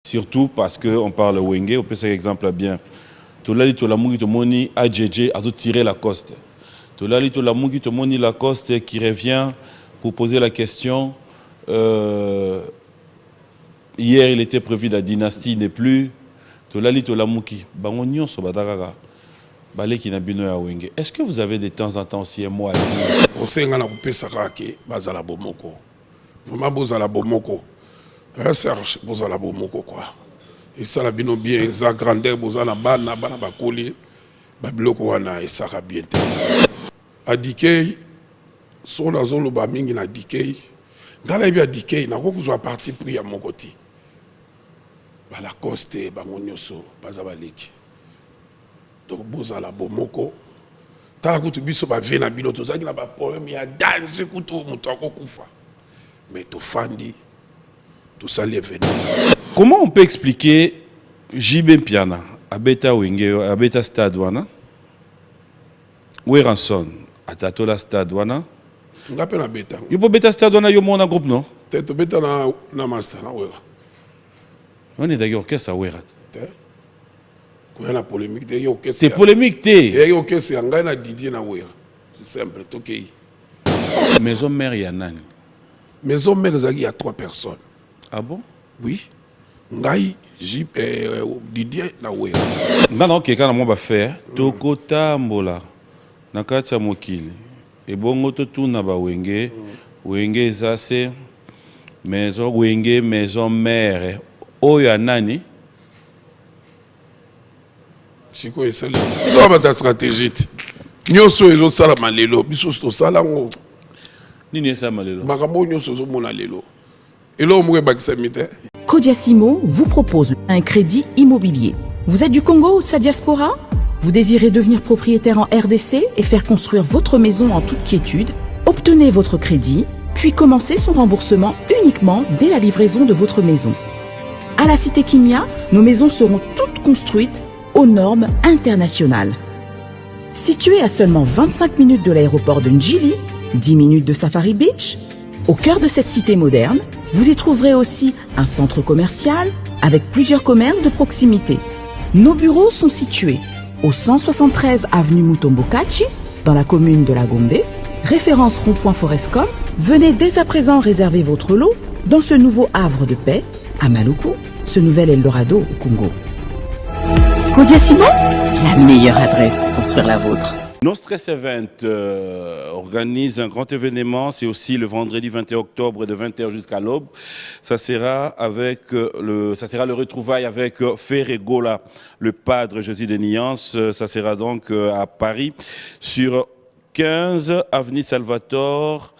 Surtout parce qu'on parle Wenge, on peut faire exemple bien. Tolali Tolamouki Tomoni AJJ a tout tiré Lacoste. Tolali Tolamouki Tomoni Lacoste qui revient pour poser la question. Hier, il était prévu la dynastie n'est plus. Tolali Tolamouki. Bangonyon Sobataraga. Baleki Nabino ya Wenge. Est-ce que vous avez de temps en temps aussi un mot à dire? Au sein de Pesaraki, Bazala Bomoko. Vraiment Bozala Bomoko. Serge Bozala Bomoko quoi. Et ça la bino bien, sa grandeur Bozala Bana Bakoli, Babiloko Wana et Sarah bien. A Dikei, sur la zone Bamingi na Dikei, dans la vie à Dikei, n'a pas besoin de parti pris à mon côté. La Coste, Bangonyoso, Bazabaleki. Donc Bozala Bomoko. T'as écouté biso ba vena bino to ça qui n'a pas problème il y a dans écouto mutako kufa. Mais to fandi tout ça les venu. Comment on peut expliquer JB Piana Abeta Wenge Abeta Stade wana Weranson Atatola Stade wana Ngapena beta. Yo po Beta Stade wana yo mona groupe non? Teto beta na master na wera. On est d'ailleurs qu'est-ce ça Werat? Il y a la polémique. C'est polémique, il y a que c'est un Didier Nawera. C'est simple, ok. Maison mère, il y a nani? Maison mère, il y a 3 personnes. Ah bon? Oui. Ngai, Didier Nawera. Non, ok, quand on va faire, Toko Tambola, Nakata Mokili, et bon, tout na ba Wenge, Wenge, ça c'est maison Wenge, maison mère. Oh, il y a nani? C'est quoi ça? C'est une stratégie. Nous sommes sala malelo, biso sto sala ngo. Nini ça malelo? Makambo nous sommes mona lelo. Et là on mourait bakisa mite. Kodiasimo vous propose un crédit immobilier. Vous êtes du Congo ou de sa diaspora? Vous désirez devenir propriétaire en RDC et faire construire votre maison en toute quiétude? Obtenez votre crédit, puis commencez son remboursement uniquement dès la livraison de votre maison. À la Cité Kimia, nos maisons seront toutes construites aux normes internationales. Situé à seulement 25 minutes de l'aéroport de Njili, 10 minutes de Safari Beach, au cœur de cette cité moderne, vous y trouverez aussi un centre commercial avec plusieurs commerces de proximité. Nos bureaux sont situés au 173 avenue Mutombokachi, dans la commune de La Gombe, référence rond-point Forescom. Venez dès à présent réserver votre lot dans ce nouveau havre de paix à Maluku, ce nouvel Eldorado au Congo. Kodiasimo, la meilleure adresse pour construire la vôtre. Nostres Event organise un grand événement, c'est aussi le vendredi 21 octobre de 20h jusqu'à l'aube. Ça sera le retrouvail avec Ferregola, le padre Jésus de Niance. Ça sera donc à Paris sur 15 avenue Salvatore.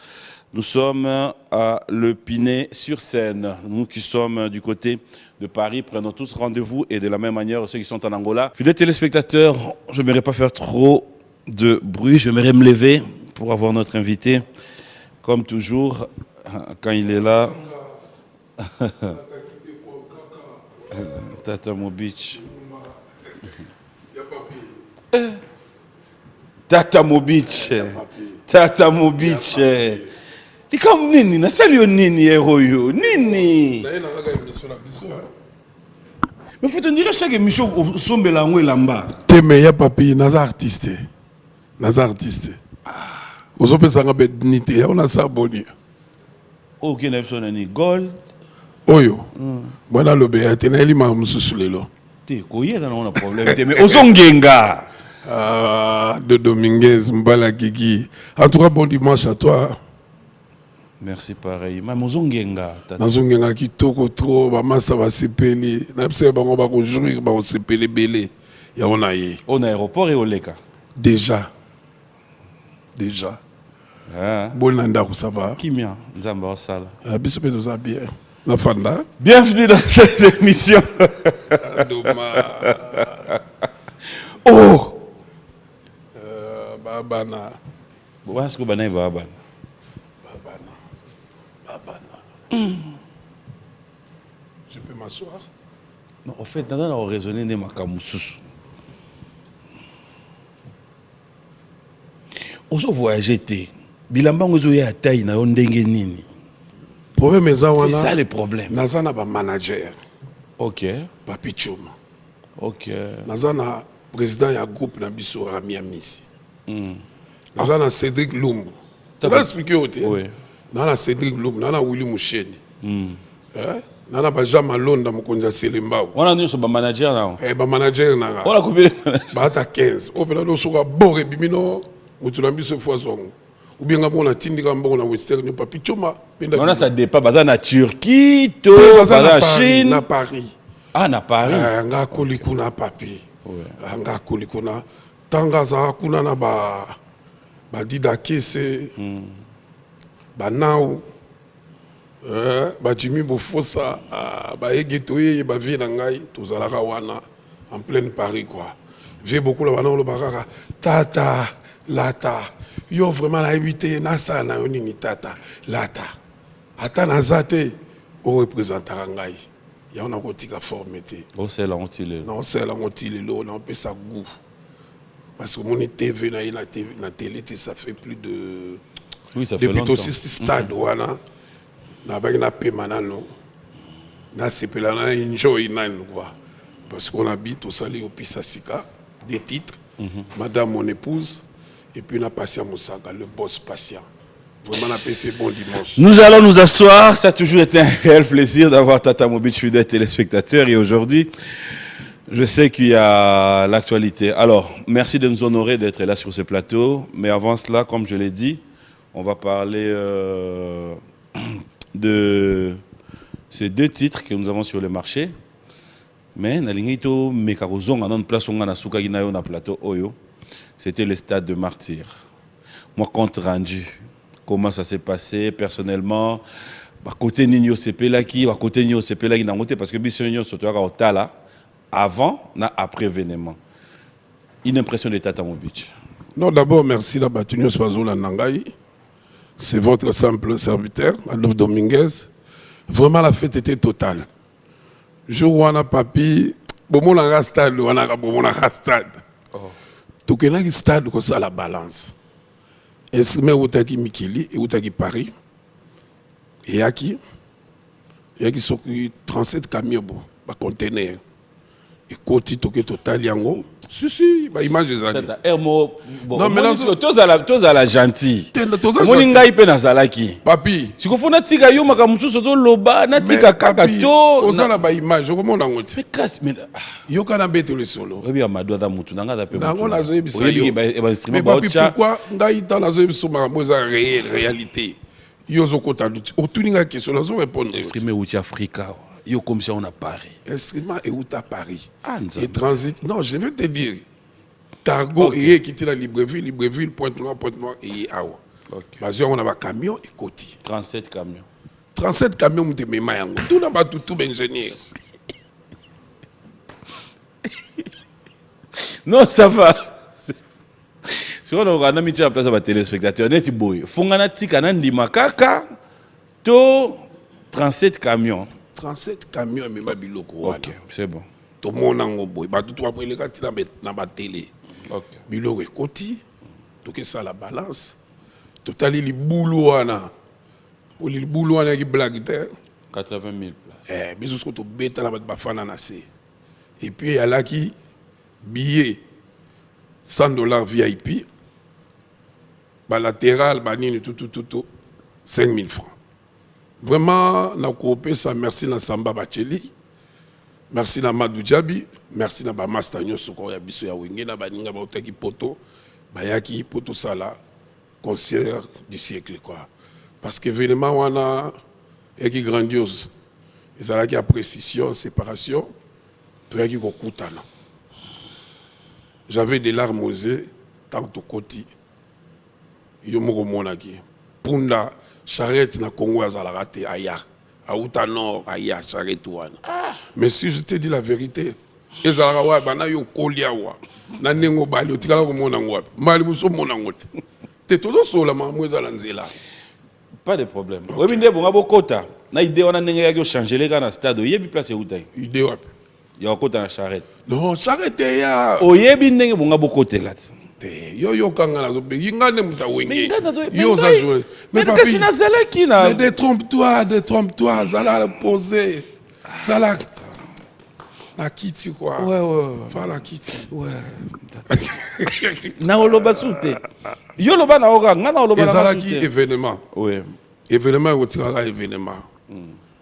Nous sommes à Le Pinet-sur-Seine. Nous qui sommes du côté de Paris, prenons tous rendez-vous et de la même manière ceux qui sont en Angola. Fidèles téléspectateurs, je n'aimerais pas faire trop de bruit, j'aimerais me lever pour avoir notre invité. Comme toujours, quand il est là. Tata Mobic. Tata Mobic. Tata Mobic. Ni comme nini, na salio nini héroyo, nini. Mais faut te dire chaque émission au sombe la ngwe lamba. Te me ya papi naza artiste. Naza artiste. Ozope sanga be dignité, on a ça boni. OK na personne ni gold. Oyo. Bona lobe atena eli ma mususu lelo. Te ko yeda na on a problème te mais ozongenga. De Dominguez Mbala Kiki. En tout cas bon dimanche à toi. Merci pareil. Ma mozongenga. Nazongenga kitoko trop ba masa ba sepeli. Na pse bango ba ko jouir ba ko sepeli belé. Ya ona ye. On aéroport et au leka. Déjà. Ah. Bonanda ko ça va. Kimia, nzamba osala. Biso pe toza bien. Na fanda. Bienvenue dans cette émission. Oh. Babana. Où est-ce que Bana Babana? Je peux m'asseoir? Non, en fait, on a raisonné de Makamousous. On a voyagé. Bilamba ngozo ya taille na ondenge nini. C'est ça le problème. Nazana ba manager. Ok. Papi Choma. Ok. Nazana président ya groupe na biso Ramia Missi. Nazana Cédric Lumbu. Tu vas expliquer au thé. Oui. Nana Cédric Lumbu, nana Willy Moucheni. Nana ba Jean Malonda mokonza Selembao. On a nous sur manager là. Ba manager nanga. On a coupé. Ba ta 15. O pela do soka bore bimino mutuna biso foison. Ou bien ngamo na tindika mbongo na Western ni Papi Choma. On a ça dépend baza na Turquie, to baza Chine, na Paris. Ah na Paris. Nga kolikuna papi. Nga kolikuna tanga za kuna na ba dida kese. Ba nao ba Jimmy Bofosa ba egetoye ba vie na ngai tozalaka wana en plein Paris quoi. J'ai beaucoup là bana lo bakaka tata lata yo vraiment la éviter na ça na yoni ni tata lata ata na zate o représentera ngai ya on a kotika formité Oh c'est là on tile. non c'est là on tile lo on peut ça goût parce que mon TV na télé ça fait plus de Oui ça fait depuis longtemps. aussi stade wana na ba na pe manano na sepela na enjoy nan quoi parce qu'on habite au Salé au Pisasika des titres madame mon épouse et puis on a passé à Moussaka le boss patient vraiment on a passé bon dimanche. Nous allons nous asseoir, ça a toujours été un réel plaisir d'avoir Tata Mobich fidèle téléspectateurs et aujourd'hui je sais qu'il y a l'actualité. Alors, merci de nous honorer d'être là sur ce plateau, mais avant cela, comme je l'ai dit, on va parler de ces deux titres que nous avons sur le marché. Mais Nalingito Mekarozong en place on a Souka Ginayo na plateau Oyo. C'était le stade de Martyr. Moi compte rendu. Comment ça s'est passé personnellement? Bah côté Nino Sepelaki, bah côté Nino Sepelaki n'a monté parce que Bissonio Sotoaka au Tala avant na après événement. Une impression de Tata Mobich. Non d'abord merci la Batunio Soazola Nangai. C'est votre simple serviteur, Adolphe Dominguez. Vraiment la fête était totale. Jour où on a papi, bon on stade, on a stade. Tout que stade comme ça la balance. Est-ce que outaki Mikili et outaki Paris? Et yaki sont 37 camions bon, ba conteneur. Et côté tout que total yango. Si, bah image des années. Non, mais là, tous à la gentille. Moninga ipe na zalaki. Papi. Si vous faites tika yo makamusu soto loba na tika kakato. Oza la ba image, comment on a mais casse mais yo kana bete le solo. Oui, amadou da mutu nanga za pe. Nango na zo ebisa yo. Mais papi pourquoi ngai ta na zo ebiso makamoza réalité. Yo zo kota duti. Otuninga question na zo répondre. Streamer outi Africa. Yo comme ça on a Paris. Instrument et où à Paris. Et transit. Non, je vais te dire. Cargo et quitter la Libreville, Pointe-Noire et Awa. Parce qu'on a un camion et côté. 37 camions. 37 camions de Memayango. Tout n'a pas tout ingénieur. Non, ça va. Si on a un métier en place à la téléspectateur, net boy. Fongana tika nandi makaka to 37 camions. 37 camions et même biloko. Ok, c'est bon. Tout le monde a un boy. Tout le monde a un télé. Ok. Biloko et côté. Tout ça la balance. Tout à l'heure, les boulouana. Pour les boulouana qui blague. 80 000 places. Mais ce que bête à la bafana nassé. Et puis il y a là qui billet $100 VIP. Latéral, tout, 5 000 francs. Vraiment, na coopé ça, merci na Samba Bacheli, merci na Madou Djabi, merci na Bamastagno Soko ya biso ya wenge na baninga ba otaki poto, bayaki poto sala concert du siècle quoi. Parce que événement wana est grandiose. Et ça là qui a précision, séparation, tout yaki kokutana. J'avais des larmes aux yeux tant au côté. Yo moko monaki. Punda charrette na Congo azalaka te aya auta nord aya charrette wana mais si je te dis la vérité ezalaka wa bana yo kolia wa na nengo bali otikala ko mona ngwa mali muso mona ngote te tozo sola mamu ezala nzela pas de problème oui ndé bonga bokota na idée wana ndenge yaki changer les gars na stade yebi place utai idée wapi ya kota na charrette non charrette ya oyebi ndenge bonga bokotela yo kanga na zo be ngane muta wenge yo za jouer mais kasi na zala ki na mais détrompe-toi zala poser zala na kiti quoi. Ouais. Va na kiti. Ouais. Na oloba soute. Yo loba na oka, nga na oloba na Ezalaki soute. événement. Ouais. Événement otiraka événement.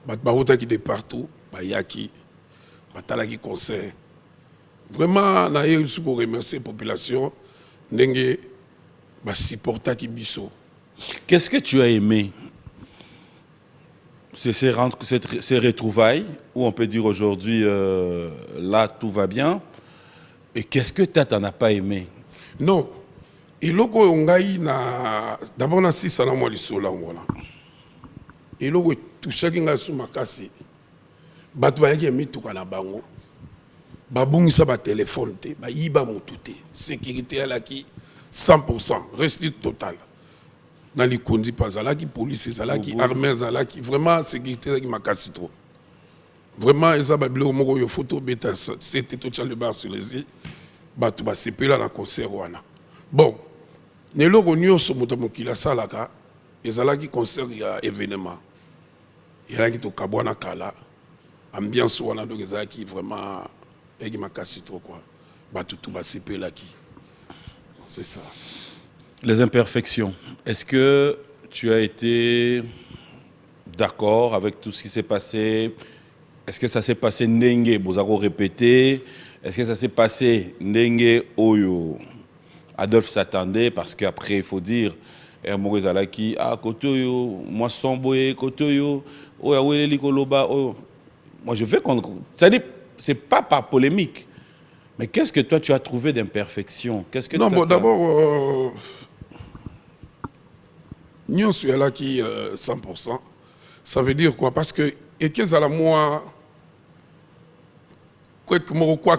Bat bautaki de partout, bayaki, batalaki concert. Vraiment na ye suko remercier population ndenge ba supportaki biso. Qu'est-ce que tu as aimé? C'est ces retrouvailles où on peut dire aujourd'hui, là, tout va bien. Et qu'est-ce que tu n'en as pas aimé? Non. Eloko ngai na d'abord na sisa na moi lisola ngona. Eloko touchaki ngai sous makasi. Bato bayaki mituka na bango. Babungisa ba téléphone te, ba yiba mutu te. Sécurité alaki 100%, reste total. Na likondi pazalaki police ezalaki armée ezalaki vraiment sécurité ezalaki makasi trop. Vraiment eza ba bilo moko yo photo beta c'était tout le bar sur les îles. Bato ba sepela na concert wana. Bon, neloko nyonso moto mokila salaka ezalaki concert ya événement. Ezalaki to kabwana kala. Ambiance wana donc ezalaki vraiment egi makasi trop quoi. Bato tout ba sepelaki. C'est ça. Les imperfections. Est-ce que tu as été d'accord avec tout ce qui s'est passé? Est-ce que ça s'est passé ndenge bozako répété? Est-ce que ça s'est passé ndenge oyo Adolphe s'attendait? Parce qu'après il faut dire Hermoré Zalaki kotoyo moi somboye kotoyo oya weleli koloba oyo. Moi je veux qu'on, c'est-à-dire c'est pas par polémique. Mais qu'est-ce que toi tu as trouvé d'imperfection? Qu'est-ce que non, bon, t'as... d'abord, nous sommes là qui 100%. Ça veut dire quoi? Parce que, et qu'est-ce que moi,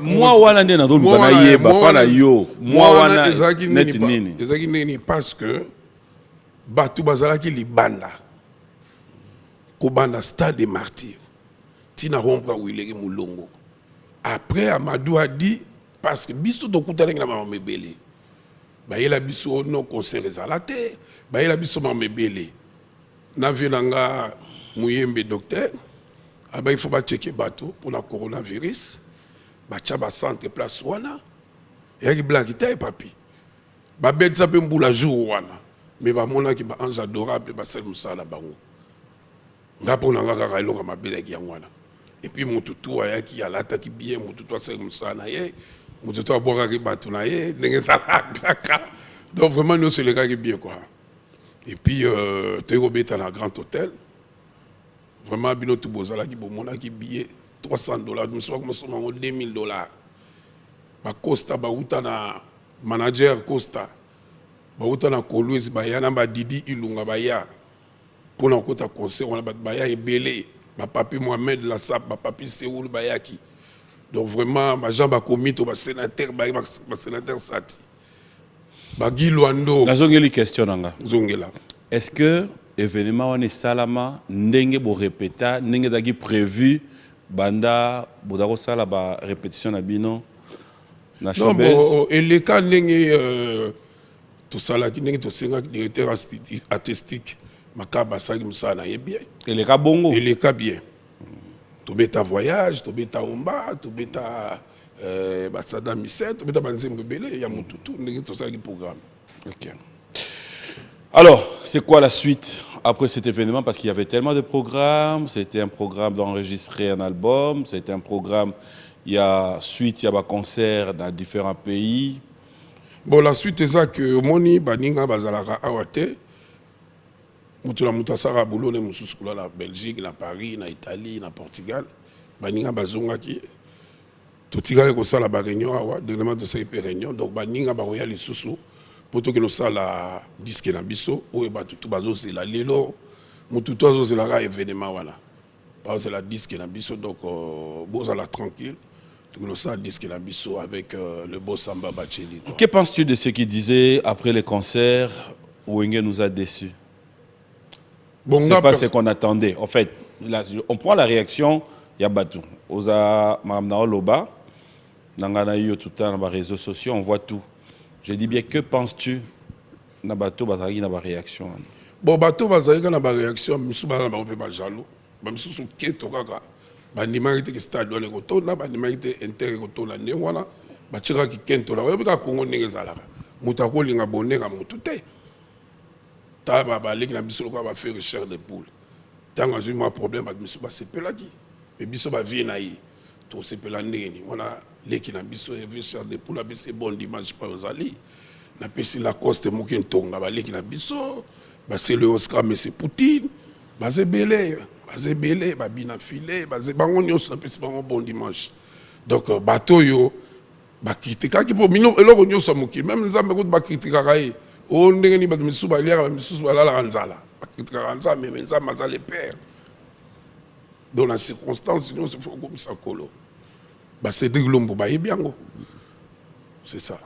moi wana nde na doluka na yeba pa na yo moi wana neti nini ezaki nini parce que batu bazalaki libanda ko banda stade des martyrs tina rompre wileki mulongo. Après Amadou a dit parce que biso to kutana na mama mebele ba yela biso no concert ezalate ba yela biso mama mebele na velanga muyembe docteur aba il faut ba checker bateau pour la coronavirus. Bacha ba centre place wana yaki blanc itaye papi ba betsa pe mbula jour wana mais ba mona ki ba ange adorable ba sel musala bango ngapo na ngaka ka iloka mabele ki yangwana et puis mon tutu ayaki alata ki bien mon tutu sel musala ye mon tutu aboka ki batu na ye ndenge sala kaka donc vraiment nous c'est le gars qui bien quoi et puis te beta na grand hôtel vraiment bino tout bozala ki bo mona ki billet $300, nous sommes à $2,000. Ba Costa, ba uta na manager Costa, ba uta na Kolwezi, ba yana ba Didi Ilunga ba ya. Pour na kota concert, on a ba ya ebele, ba papi Mohamed Lassap, ba papi Seoul ba yaki. Donc vraiment, ba Jean ba komito, ba sénateur, ba sénateur Sati. Ba Guy Luando. La zongeli question nanga. Zongela. Est-ce que événement on est salama ndenge bo répéta, ndenge dagi prévu banda bodako sala ba répétition na bino na chambez? Non, et les cas ndenge tout ça là qui ndenge to senga directeur artistique makaba saki musana ye bien et les cas bongo et les cas bien to beta voyage to beta omba to beta basada mise to beta banzembe belé ya mututu ndenge to sala ki programme. OK. Alors, c'est quoi la suite après cet événement? Parce qu'il y avait tellement de programmes, c'était un programme d'enregistrer un album, c'était un programme, il y a suite, il y a un concert dans différents pays. Bon, la suite est ça que moni baninga bazalaka awate mutula mutasara boulot ne mususkula la Belgique, na Paris, na Italie, na Portugal, baninga bazonga ki totikale ko sala ba réunion awa, dernièrement de cette réunion, donc baninga ba royal lisusu pour que nous ça la disque na biso o e batu tout bazo c'est la lelo mutu tozo c'est la événement voilà parce que la disque na biso donc boza la tranquille tout nous ça disque na biso avec le beau Samba Bacheli. Que penses-tu de ce qu'il disait après les concerts où Wenge nous a déçus? Bon, c'est pas ce qu'on attendait en fait. Là, on prend la réaction il y a Batou oza Madame Naoloba nangana yo tout le temps dans les réseaux sociaux on voit tout. Je dis bien, que penses-tu na bateau bazaki na ba réaction? Bon bateau bazaki na ba réaction, misu ba na ba pe ba jalo. Ba misu ke to kaka bandimaki te stade wana ekotona bandimaki te inter ekotona ndenge wana batikaki kentola oyebika kongo ndenge ezalaka moto akolinga bonenga motu te ta baleki na biso lokola bafe recherche de poule ntango azwi mwa problème bato miso basepelaki me biso bavie na ye tosepela ndenge nini wana leki na biso recherche de poule abesi bon dimanche mpa ozali napesi lacoste moki ntonga baleki na biso basele oscar mese poutine baza ebele babina file bango nyonso napesi bango bon dimanche donc bato oyo bakritikaki mpo eloko nyonso ya mokili meme nzambe kutu bakritikaka ye o ndenge nini bato misusu baliaka bamisusu balalaka nzala bakritikaka nzambe me nzambe aza le père dans la circonstance nyonso fo okomisa kolo Cédric Lumbu bayebi yango c'est ça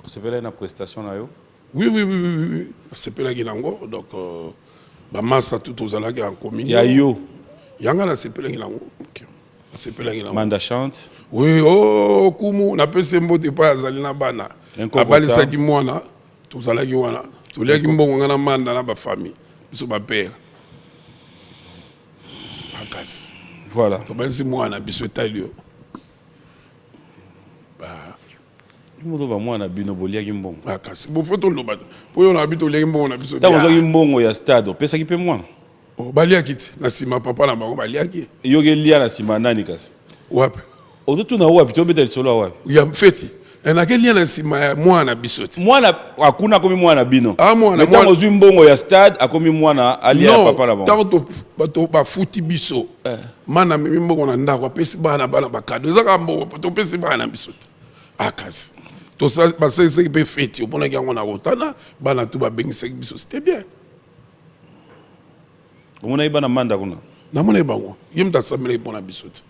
osepelaki na prestation na yo oui basepelaki nango donc bamasa tout ozalaki en commune ya yo yanga nasepelaki nango nasepelaki nango Manda chante oui oh kumu napesi mbote epai azali na bana abalisaki mwana tozalaki wana toliaki mbongo nga na Manda na bafamille biso bapere makasi voilà tobalisi mwana biso etali yo moto bamwana bino boliaki mbongo makasi bofo toloba te mpo yo na bi toliaki mbongo na biso ntango ozwaki mbongo ya stade opesaki mpe mwana baliaki te na nsima papa na bango baliaki yoki elia na nsima nani kasi wapi ozotuna wapi tobeta lisolo ya wapi ya feti nake lia na nsima ya mwana biso te mwana akuna akomi mwana bino mwana ntango ozwi mbongo ya stade akomi mwana alia ya papa na bango ntango bato bafuti biso mana amemi mbongo na ndako apesi bana bakado ezaka mbongo topesi bana biso te akasi basalisi mpe feti omonaki yango na kotana bana tu babengisaki biso c'était bien omonaki bana Manda kuna namonaki bango ye mutu asamelaki mpo na biso te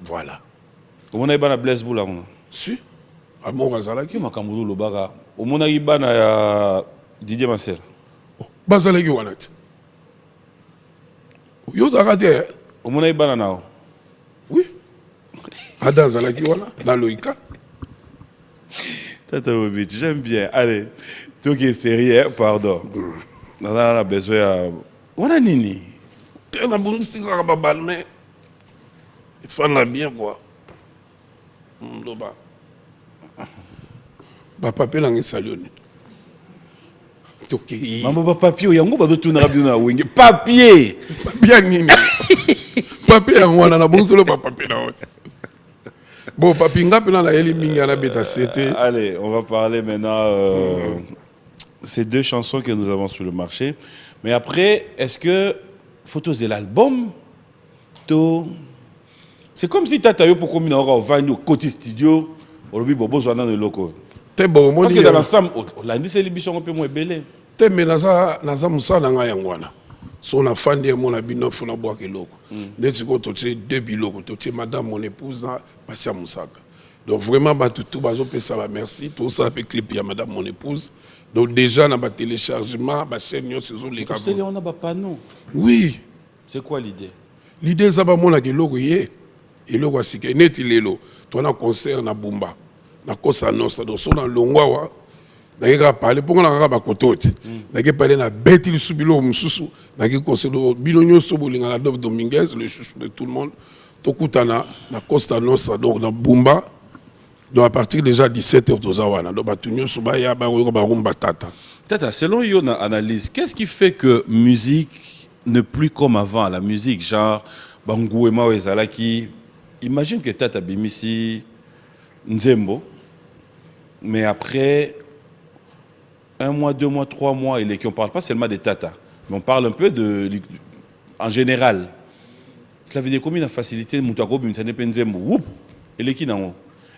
voilà omonaki bana Blaise Bula kuna si amoko azalaki yo makambo olobaka omonaki bana ya Didier Masela bazalaki wana te yo ozalaka te omonaki bana nao oui ada azalaki wana na loika Tata Obit, j'aime bien. Allez, toi qui es sérieux, pardon. On a besoin. On a nini. On a besoin de babal, mais il faut la bien quoi. Loba. Papa langue saloni. Toki. Maman papier, yango ba dotu na rabina wingi. Papier. Papier nini. Papier yango na bonzo lo papier na wote. Bon, papi, allez, on va parler maintenant ces deux chansons que nous avons sur le marché. Mais après, est-ce que photos de l'album, c'est comme si tu as eu pour combien au côté studio, au lobby bobo dans le local. Parce que dans l'ensemble, on a dit c'est l'émission un peu moins belle. T'es mais naza musa na nga yangwana. So na fan de mon abino funa boa keloko. Ndeti ko to tse deux biloko to tse madame mon épouse Passia Musaka. Donc vraiment ba tout bazo pesa ba merci tout ça avec clip ya madame mon épouse. Donc déjà na ba téléchargement ba chaîne yo saison les câbles. C'est on a ba panneau. Oui. C'est quoi l'idée? L'idée ça ba mona keloko yé. Eloko asike neti lelo. To na concert na Bumba. Na kosa nosa donc so na longwa Naga parler pour qu'on a pas côté. Naga parler na bête il subilo mususu. Naga conseiller bilonyo sobolinga la Dove Dominguez le chouchou de tout le monde. Tokutana na Costa Nostra donc na Bumba. Donc à partir déjà 17h tozawana. Donc batunyo sobaya ba rumba tata. Tata, selon yo na analyse, qu'est-ce qui fait que musique ne plus comme avant la musique genre Bangouema Wezalaki. Imagine que Tata bimisi Nzembo mais après 1 mois, 2 mois, 3 mois, et on ne parle pas seulement des Tata, mais on parle un peu en général. Cela veut dire combien de facilité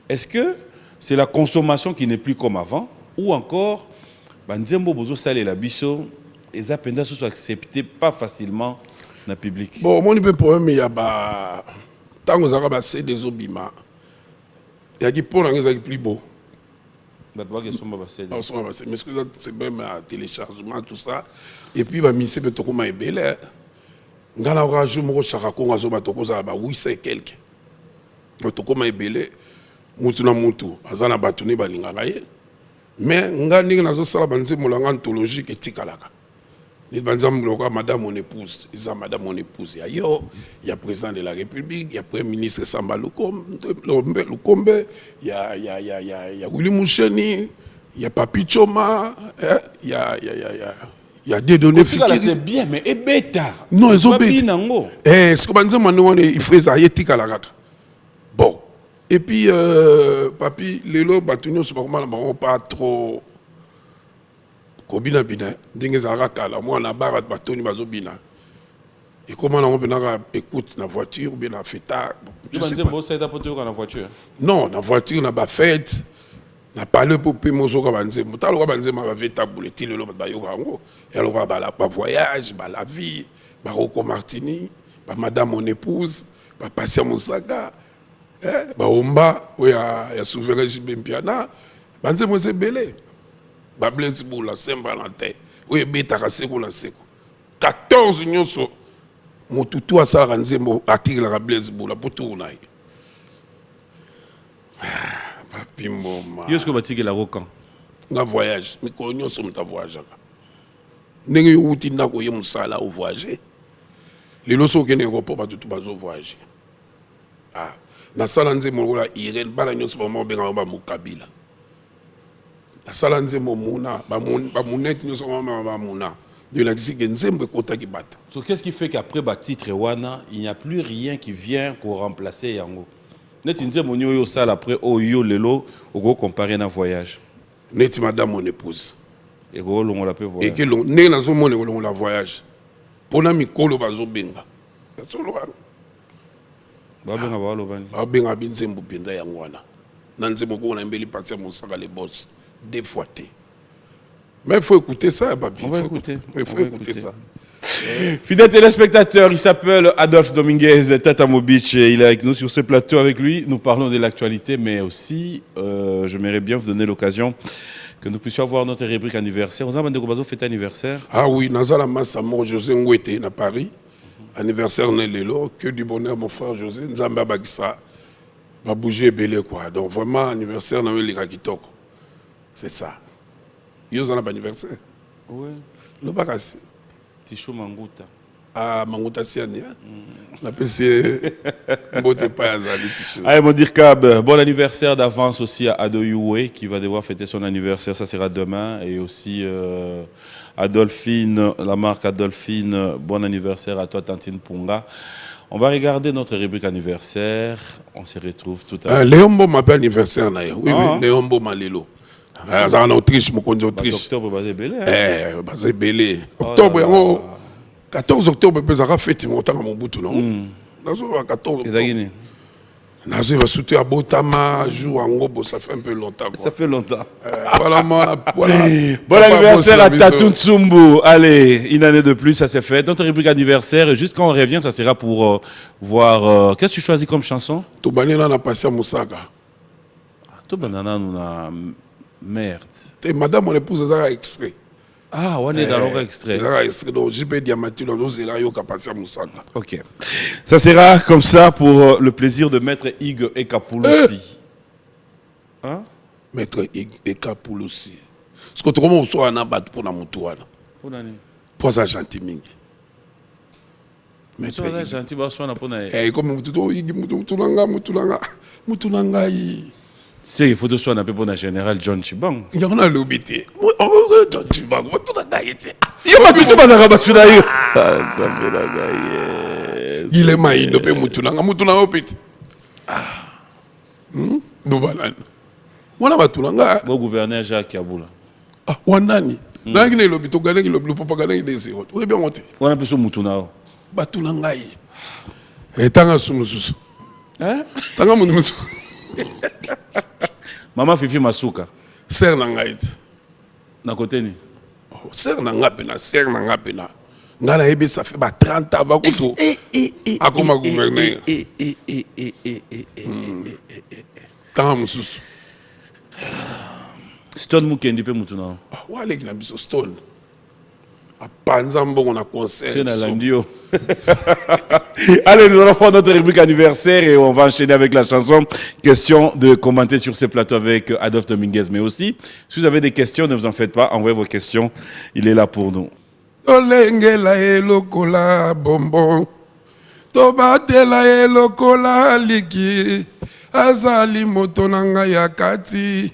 est-ce que c'est la consommation qui n'est plus comme avant, ou encore, Nzembo Bozo Salé la Bisso, et ça peut être accepté pas facilement dans le public? Bon, mon problème, il y a tant que ça va c'est des obima. Il y a qui pour les plus beau. Mais c'est même à téléchargement, tout ça. Et puis, bah, mise peut comment est belle. Ngana rajou mo chaka ko ngazo batoko za ba 800 quelque. Batoko ma ebele mutu na mutu azana batuni balinga ye. Mais ngani nazo sala banze molanga anthologique etikalaka. Madame mon épouse, ils ont madame mon épouse. Il y a président de la République, il y a premier ministre Samba Lukombe, il y a Willy Moucheni, il y a Papi Choma, il y a des données fictives. C'est bien, mais et bêta. Non, ils ont bêta. Ce que il faut ça éthique à la rata. Bon. Et puis, Papi, les lots, pas trop. Kobina bina ndenge za kala moi na barat batoni bazobina et comment on peut écoute na voiture ou bien na feta na voiture non na voiture na ba fête na parler pour pe mozo ka banze mutalo ka banze ma veta bulletin le ba yo ngo et alors ba voyage ba la vie ba Rocco Martini ba madame mon épouse ba Passia Moussaka ba omba ou ya souverain Jibempiana banze mo se belé Blaise Boula, Saint-Valentin, oui, Bétara Seko la Seko. 14 nyonso, mon toutou à sa ranzembo, attire la Blaise Boula, pour tout naï. Papi Moma. Est-ce que tu as la rocan? Un voyage, mais qu'on y a son voyage. N'est-ce pas que tu as eu un sala au voyage? Les losos qui n'ont pas tout bazo voyage. Ah, na salanzembo la Irène, balagnos pour moi, ben on va Moukabila. La salanze momuna ba mounette nous sommes ba mouna de la d'ici genzembe kota ki bata. So qu'est-ce qui fait qu'après ba titre wana il n'y a plus rien qui vient pour remplacer yango. Net nze monyo yo sala après oyo lelo oko comparer na voyage. Net madame mon épouse. Et go longo la pe voyage. Et que l'on né na zo mone longo la voyage. Pona mikolo bazo benga. Solo ba benga ba lo bani. Ba benga binzembu penda yango wana. Nanzembo ko na mbeli Passia Moussaka les boss. Des fois. Mais il faut écouter ça, papi. Il faut écouter ça. Fidèles téléspectateurs, il s'appelle Adolphe Dominguez Tatamovic. Il est avec nous sur ce plateau. Avec lui, nous parlons de l'actualité, mais aussi, j'aimerais bien vous donner l'occasion que nous puissions avoir notre rubrique anniversaire. Vous avez un fête anniversaire? Ah oui, Nazala Massamo, José Ngouete, à Paris. Anniversaire Nelelo, que du bonheur, mon frère José. Nzamba Bagissa, va bouger belé, quoi. Donc vraiment, anniversaire, Nawe Likakitoko. C'est ça. Yo zana anniversaire. Oui. Le bagasi. Tichou Manguta. Ah, Manguta Siani. La PC. Mbote pas azali Tichou. Allez, mon dire Cab, bon anniversaire d'avance aussi à Adoyoué qui va devoir fêter son anniversaire. Ça sera demain. Et aussi Adolphine, la marque Adolphine. Bon anniversaire à toi, Tantine Punga. On va regarder notre rubrique anniversaire. On se retrouve tout à l'heure. Léombo m'appelle anniversaire. Oui, Léombo Malelo. En Autriche, mon conjoint Autriche. Octobre, basé belé. Basé belé. Octobre, 14 octobre, je vais fêter mon temps à mon bout, non? 14 octobre. Je vais soutenir à Botama, jouer en Ngobo, ça fait un peu longtemps. Ça fait longtemps. Voilà. Bon anniversaire à Tatou Tsumbu. Allez, une année de plus, ça s'est fait. Notre rubrique anniversaire, et juste quand on revient, ça sera pour voir. Qu'est-ce que tu choisis comme chanson? Tout banana na Passia Moussaka. Tout banana, nous a. Merde. Madame, mon épouse, a extrait. Ah, on est dans leur extrait. Donc, j'ai pas diamanté dans l'eau, c'est là, il y a Passia Moussaka. Ok. Ça sera comme ça pour le plaisir de Maître Hugues Ekapouloussi. Hein? Maître Hugues Ekapouloussi. Parce que tu comment on soit un abat pour la moutouana. Pour l'année. Pour ça, gentil mingi. Maître Hugues. Gentil, bah, soit pour l'année. Eh, comme moutulanga. C'est il faut de soi un peu pour la général John Chibang. Il y en a l'obité. John Chibang, tu l'as gagné. Il y a tout le monde qui a gagné. Il est maï, il peut moutulanga opité. Doubalan. Voilà Matulanga. Bon gouverneur Jacques Kaboula. Ah, Wanani. Dans le l'obité, tu gagnes le papa gagner des zéros. Oui, bien monté. On a plus de Moutuna. Batulanga. Et tant à Soumoussou. Hein? Tant à Moumoussou. Maman Fifi Masuka. Serre Nangaït. Na côté ni. Serre Nangapena, Serre Nangapena. Ngala ebe ça fait 30 ans bakuto. A comme gouverneur. Tant Moussou. Stone Mukendi pe Moutuna. Wale ki na biso Stone. A Panzambo on a concert. C'est dans l'andio. Allez, nous allons prendre notre rubrique anniversaire et on va enchaîner avec la chanson. Question de commenter sur ce plateau avec Adolphe Dominguez. Mais aussi, si vous avez des questions, ne vous en faites pas. Envoyez vos questions. Il est là pour nous. tolengela ye lokola bonbon tobatela ye lokola liki azali moto na ngai ya kati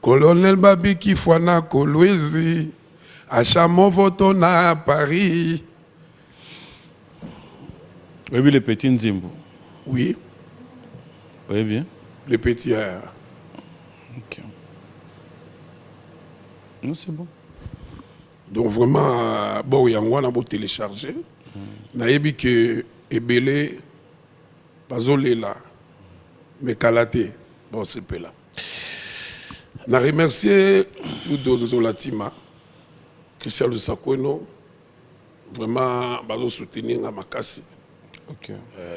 colonel babiki fwana kolwezi achamo voto na Paris. Oui, le petit Nzimbo. Oui, Oui, bien. le petit Ok. Non, c'est bon. donc vraiment bon yango wana bo télécharger nayebi que ebele bazolela mais kalate bon c'est peu là na remercier Ludo Zolatima Christian Lusakweno vraiment bazo soutenir nga makasi. Ok.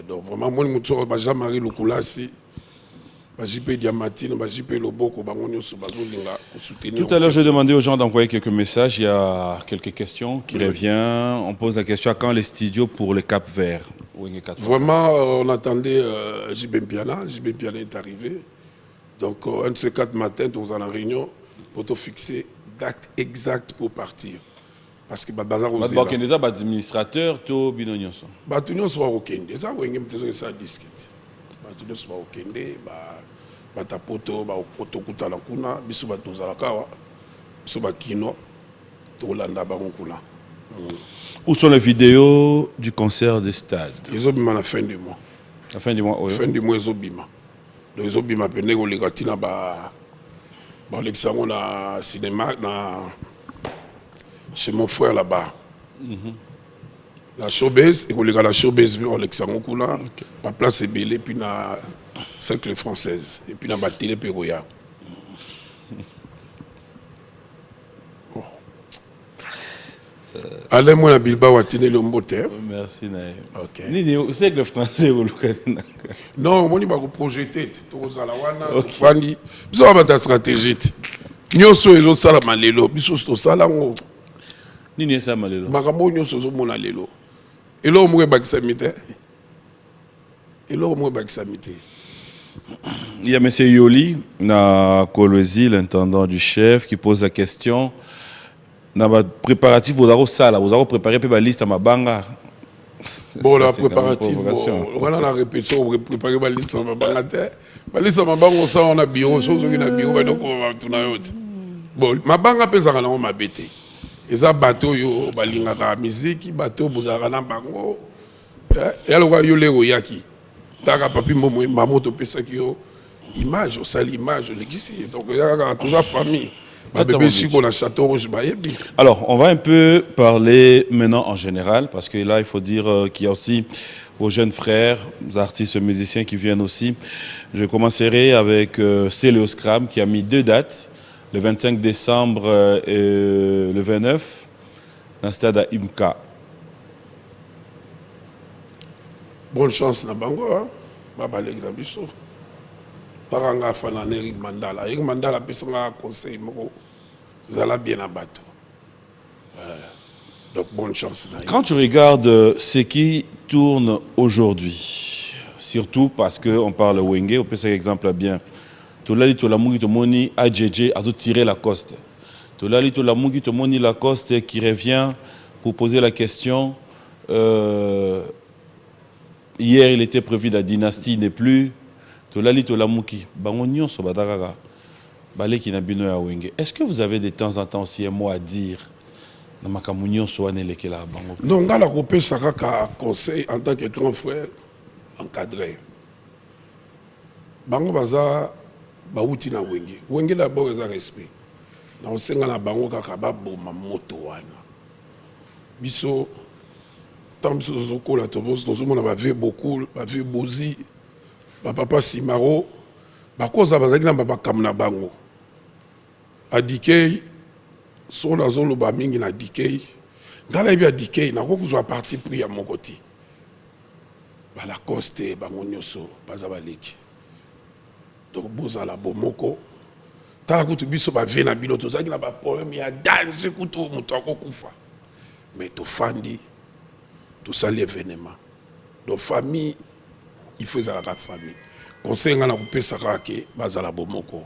Donc vraiment moi muto ba Jean-Marie Lukulasi ba JP Diamantine ba JP Loboko bango nyoso bazolinga soutenir. Tout à l'heure, j'ai demandé aux gens d'envoyer quelques messages. Il y a quelques questions qui reviennent. On pose la question à quand les studios pour le Cap Vert? Vraiment, on attendait JB Mpiana. JB Mpiana est arrivé. Donc, un de ces 4 matins, nous sommes en réunion pour te fixer date exacte pour partir. Parce que bazar aux des administrateurs, tout binonyoso. Batunyo soit au Kende. Ça, vous avez ça discuter. Batunyo soit au Kende. Batapoto, baopoto kutala kuna. Biso batozalakawa. Biso bakino. Tolanda baronkuna. Où sont les vidéos du concert des stades? Ils ont bima à la fin du mois. La fin du mois, oui. Fin du mois, ils ont bima. Donc, ils ont bima pendant que les gars ba l'examen na cinéma chez mon frère là-bas. La showbiz, et la showbiz, on l'examen là. Ma place est belle, puis na cercle française, et puis na ba télé péroya. Allez, moi, la Bilbao a tenu le moteur. Merci, Naïm. Ok. C'est que le français, vous le non, moi, je vais projeter. Fandi, je vais faire stratégie. Nyoso ezo sala malelo, biso sto sala ngo. Nini esa malelo? Makambo nyoso zo mona lelo. Elo mwe bakisa mite. Elo mwe bakisa mite. Il y a M. Yoli, na Kolwezi, l'intendant du chef, qui pose la question. Dans le préparatif, vous avez préparé la liste à ma banga. Bon, la préparatif, voilà la répétition, vous préparez la liste à ma banga. La liste à ma banga, on a bureau, chose qui a bureau, donc on va tourner. Bon, ma banga pèse à ma bête. Et ça, bateau, yo, balinga musique, bateau, bozarana bango. Et alors, yo le royaki. Taka papi, mamoto pèse qui yo. Image, au sale image, l'église. Donc, il y a toute la famille. Alors, on va un peu parler maintenant en général, parce que là, il faut dire qu'il y a aussi vos jeunes frères, vos artistes musiciens qui viennent aussi. Je commencerai avec Célio Scram, qui a mis 2 dates, le 25 décembre et le 29, dans le stade à Imka. Bonne chance, Nabango. Baba Legrabiso. Taranga Fanan Eric Mandala. Eric Mandala a un conseil. Vous allez bien à bateau. Donc, bonne chance. Quand tu regardes ce qui tourne aujourd'hui, surtout parce qu'on parle Wenge, on peut faire exemple bien. Tolali Tolamungi Tomoni AJJ a tiré la coste. Tolali Tolamungi Tomoni Lacoste qui revient pour poser la question. Hier, il était prévu la dynastie n'est plus. Tolali Tolamuki, Bangonyon Sobadaraga, Baleki Nabino ya Wenge. Est-ce que vous avez de temps en temps aussi un mot à dire dans Makamunyon Soane Lekela Bango? Non, dans la groupe Saraka conseil en tant que grand frère encadré. Bango Baza Bauti na Wenge. Wenge d'abord est un respect. Na osenga na bango kaka baboma moto wana. Biso tant biso zokola tobos tozomona ba vie beaucoup, ba vie bozi. Papa Simaro, bakoza bazaki na bakamna bango. Adikei, sur la zone ba mingi na Adikei. Ngala bi Adikei na ko kuzwa parti pris à mon côté. Ba la coste bango nyoso bazaba leki. Donc boza la bomoko. Ta kutu biso ba vena bino to zaki na ba problème ya danger kutu muto akokufa. Mais to fandi to sali événement. Donc famille il faut la famille. Conseil ngana kopesa kake bazala bomoko.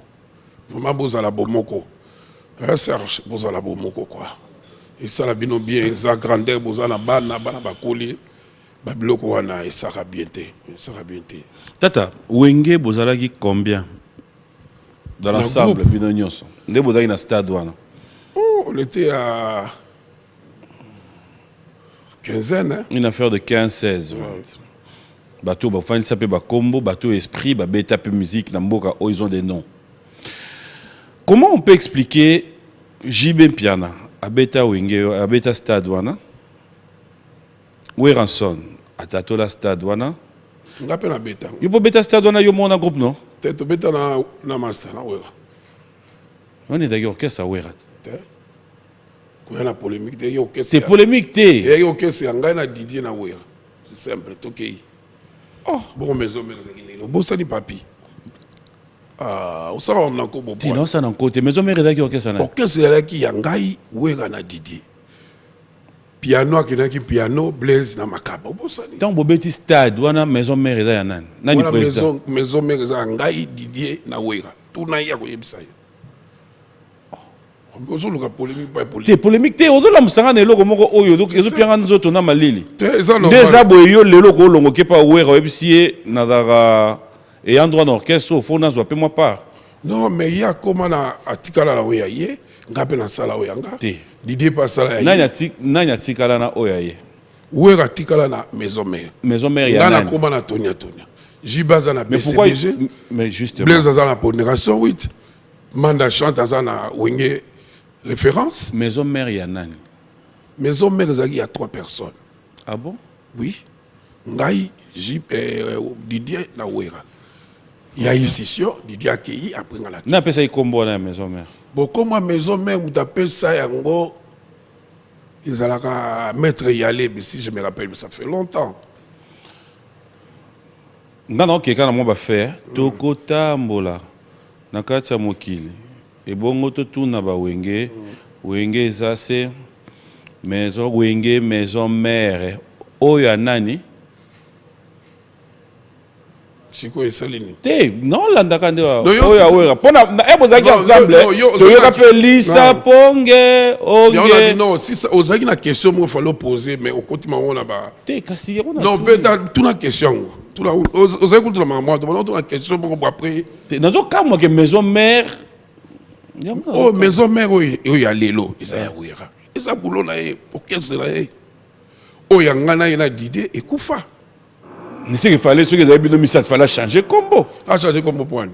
Vraiment bozala bomoko. Serge bozala bomoko quoi. Et ça la bino bien, ça grandeur, bozana bana bakoli, babiloko wana et ça bien té, ça bien té. Tata, Wenge bozalaki combien dans l'ensemble bino nyonso? Nde bozalaki na stade wana? Oh, on était à quinzaine, hein? Une affaire de 15-16. Bateau, il s'appelle Combo, bateau esprit, bêta peu musique, Namboka, oh, ils ont des noms. Comment on peut expliquer JB Piana, Abeta Wenge, Abeta Stade wana, Weranson, Atatola Stade wana? On appelle la bêta. Yo po Beta Stade wana yo mon groupe non? Tête bêta na master na wera. On est d'ailleurs orchestre à Werat. Quand il y a la polémique, il y a orchestre. C'est polémique té. Il y a orchestre, il y a Didier na wera. C'est simple, ok. Oh, bon maison bon ça dit papi. Ah, on s'en rend encore bon. Non ça n'en côté maison mère d'ailleurs orchestre na. Orchestre là qui yangai wera na Didier. Piano qui piano Blaise na makaba. Bon ça dit. Tant bobeti stade wana maison mère za nan. Nani président. Maison mère za ngai Didier na wera. Tout na ya ko yebisa. Te polémique te ozola musanga na eloko moko oyo donc ezopianga nzoto na malili. Déjà boyo lelo ko longo ke pa wera webisi na dara et endroit d'orchestre au fond na zo pe moi part. Non mais il y a comment na atikala la oya ye ngape na sala oya nga. Didier pas sala ya. Nanya tikala na oya ye. Wera tikala na maison mère. Maison mère ya. Na comment na Tonia. Jibaza na BCBG. Mais justement. Blaise za na pondération 8. Manda chante za na Wenge référence. Maison mère Yanani. Maison mère il y a 3 personnes. Ah bon? Oui. Ngai, Didier na Wera. Il y a ici Didier Akei après la. Na pesa y combo na maison mère. Bon comme maison mère vous appelle ça yango. Ils allaient mettre y aller si je me rappelle ça fait longtemps. Non quelqu'un na mo ba faire toko tambola na kati ya mokili. Et bon, tout na ba Wenge, Wenge ça c'est maison Wenge maison mère. Oya nani? Siko esalini. Te non landa kande wa. Oya wera. Pona na ebozaki ensemble. To yo kapé Lisa Ponge, Onge. Non, si ça ozaki na question mo fallait poser mais au côté ma na ba. Te kasi on a. Non, peut-être tout na question. Tout la ozaki tout la maman, tout na question mo après. Te nazo kama ke maison mère. Oh, maison mère, oui, il y a l'élo, il y a Wera. Et ça, boulot là, pour qu'est-ce que c'est? Oh, il y a un Didier et Koufa. Mais c'est qu'il fallait, ceux qui avaient bien mis ça, il fallait changer combo. Ah, changer combo point.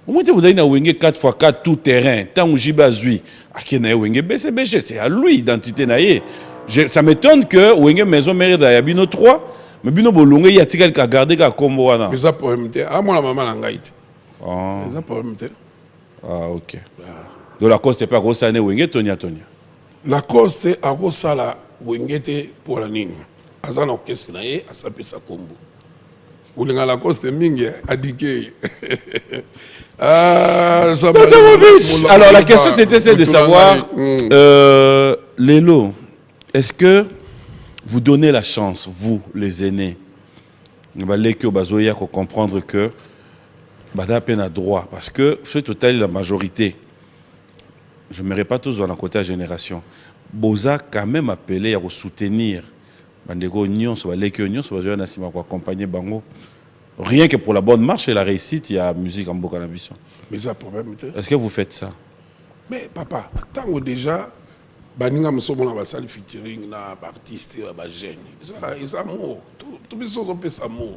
Au moins, vous avez une Wenge 4x4 tout terrain. Tant que j'y bazui, à qui n'a Wenge BCBG, c'est à lui, identité naïe. Ça m'étonne que Wenge maison mère d'Ayabino 3, mais Bino Bolongue, il y a quelqu'un qui a gardé qu'à combo. Mais ça, pour me dire, ah, moi, la maman l'a ngaït. Ah. Mais ça, pour me dire. Ah, ok. Donc la cause, c'est pas grosse année, Wenge, Tonia. La cause, c'est à Rosala, Wenge, pour la ligne. Azan orchestre, à s'appeler sa combo. Ou la cause, c'est Mingue, à Dike. Alors la question, c'était celle de savoir, Lélo, est-ce que vous donnez la chance, vous, les aînés, de comprendre que Bada peine à droit, parce que c'est total la majorité. Je ne me pas tous dans la côté de la génération. Boza quand même appelé à soutenir Bandego Union, soit l'équipe Union, soit accompagner Bango. Rien que pour la bonne marche et la réussite, il y a musique en Bokanabisson. Mais ça problème. Est-ce que vous faites ça? Mais papa, tant que déjà, Baninga me sommes dans la salle featuring, na artiste, na jeune. Ils amour. Tout le monde peut s'amour.